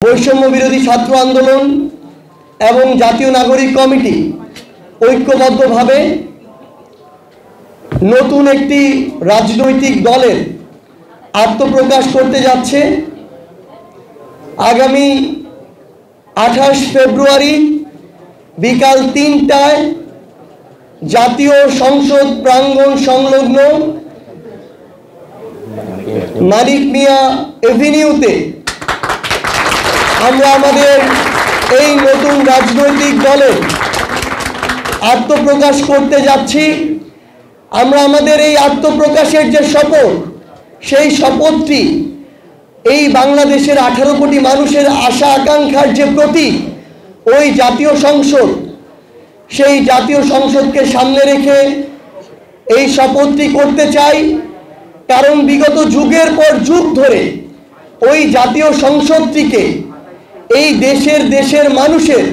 বৈষম্য বিরোধী ছাত্র আন্দোলন এবং জাতীয় নাগরিক কমিটি ঐক্যবদ্ধভাবে নতুন একটি রাজনৈতিক দলের আত্মপ্রকাশ করতে যাচ্ছে। আগামী 28 ফেব্রুয়ারি বিকাল 3টায় জাতীয় সংসদ প্রাঙ্গণ সংলগ্ন মানিক মিয়া এভিনিউতে আমরা আমাদের এই নতুন রাজনৈতিক দলের আত্মপ্রকাশ করতে যাচ্ছি। আমরা আমাদের এই আত্মপ্রকাশের যে শপথ, সেই শপথটি এই বাংলাদেশের 18 কোটি মানুষের আশা আকাঙ্ক্ষার যে প্রতীক, ওই জাতীয় সংসদ, সেই জাতীয় সংসদকে সামনে রেখে এই শপথটি করতে চাই। কারণ বিগত যুগের পর যুগ ধরে ওই জাতীয় সংসদটিকে এই দেশের মানুষের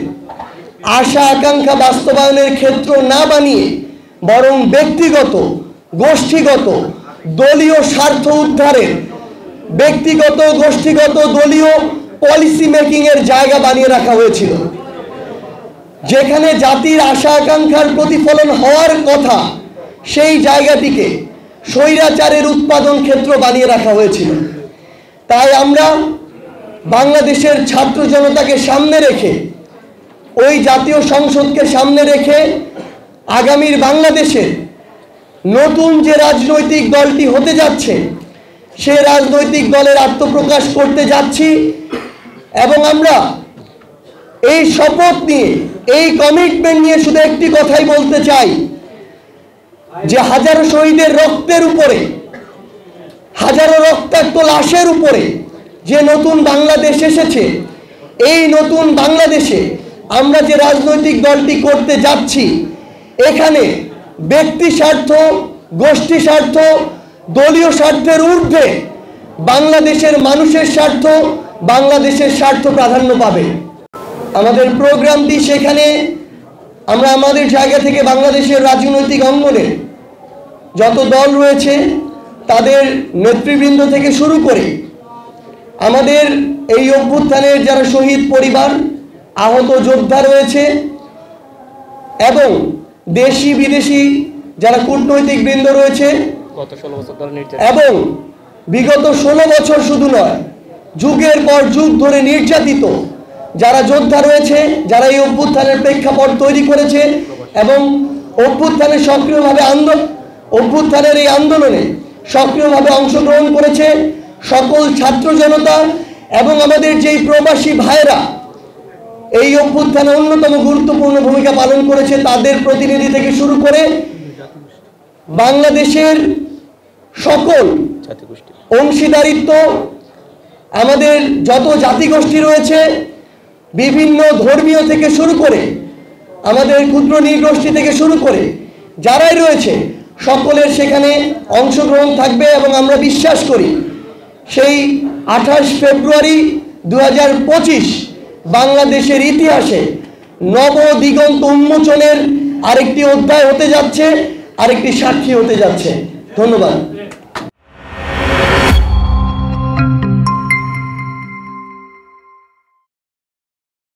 আশা আকাঙ্ক্ষা বাস্তবায়নের ক্ষেত্র না বানিয়ে বরং ব্যক্তিগত, গোষ্ঠীগত, দলীয় স্বার্থ উদ্ধারের, ব্যক্তিগত, গোষ্ঠীগত, দলীয় পলিসি মেকিং এর জায়গা বানিয়ে রাখা হয়েছিল। যেখানে জাতির আশা আকাঙ্ক্ষার প্রতিফলন হওয়ার কথা, সেই জায়গাটিকে স্বৈরাচারের উৎপাদন ক্ষেত্র বানিয়ে রাখা হয়েছিল। তাই আমরা বাংলাদেশের ছাত্র জনতাকে সামনে রেখে, ওই জাতীয় সংসদকে সামনে রেখে আগামীর বাংলাদেশের নতুন যে রাজনৈতিক দলটি হতে যাচ্ছে, সে রাজনৈতিক দলের আত্মপ্রকাশ করতে যাচ্ছি। এবং আমরা এই শপথ নিয়ে, এই কমিটমেন্ট নিয়ে শুধু একটি কথাই বলতে চাই, যে হাজারো শহীদের রক্তের উপরে, হাজারো রক্তাক্ত লাশের উপরে যে নতুন বাংলাদেশ এসেছে, এই নতুন বাংলাদেশে আমরা যে রাজনৈতিক দলটি করতে যাচ্ছি, এখানে ব্যক্তি স্বার্থ, গোষ্ঠী স্বার্থ, দলীয় স্বার্থের ঊর্ধ্বে বাংলাদেশের মানুষের স্বার্থ, বাংলাদেশের স্বার্থ প্রাধান্য পাবে। আমাদের প্রোগ্রামটি, সেখানে আমরা আমাদের জায়গা থেকে বাংলাদেশের রাজনৈতিক অঙ্গনে যত দল রয়েছে তাদের নেতৃবৃন্দ থেকে শুরু করে আমাদের এই অভ্যুত্থানের যারা শহীদ পরিবার, আহত যোদ্ধা রয়েছে এবং দেশি বিদেশি যারা কূটনৈতিক বৃন্দ রয়েছে, এবং বিগত 16 বছর শুধু নয়, যুগের পর যুগ ধরে নির্যাতিত যারা যোদ্ধা রয়েছে, যারা এই অভ্যুত্থানের প্রেক্ষাপট তৈরি করেছে এবং অভ্যুত্থানের এই আন্দোলনে সক্রিয়ভাবে অংশগ্রহণ করেছে, সকল ছাত্র জনতা এবং আমাদের যেই প্রবাসী ভাইরা এই অভ্যুত্থানে অন্যতম গুরুত্বপূর্ণ ভূমিকা পালন করেছে, তাদের প্রতিনিধি থেকে শুরু করে বাংলাদেশের সকল অংশীদারিত্ব, আমাদের যত জাতিগোষ্ঠী রয়েছে, বিভিন্ন ধর্মীয় থেকে শুরু করে আমাদের ক্ষুদ্র নৃগোষ্ঠী থেকে শুরু করে যারাই রয়েছে, সকলের সেখানে অংশগ্রহণ থাকবে। এবং আমরা বিশ্বাস করি সেই 28 ফেব্রুয়ারি 2025 বাংলাদেশের ইতিহাসে নবদিগন্ত উন্মোচনের আরেকটি অধ্যায় হতে যাচ্ছে, আরেকটি সাক্ষী হতে যাচ্ছে। ধন্যবাদ।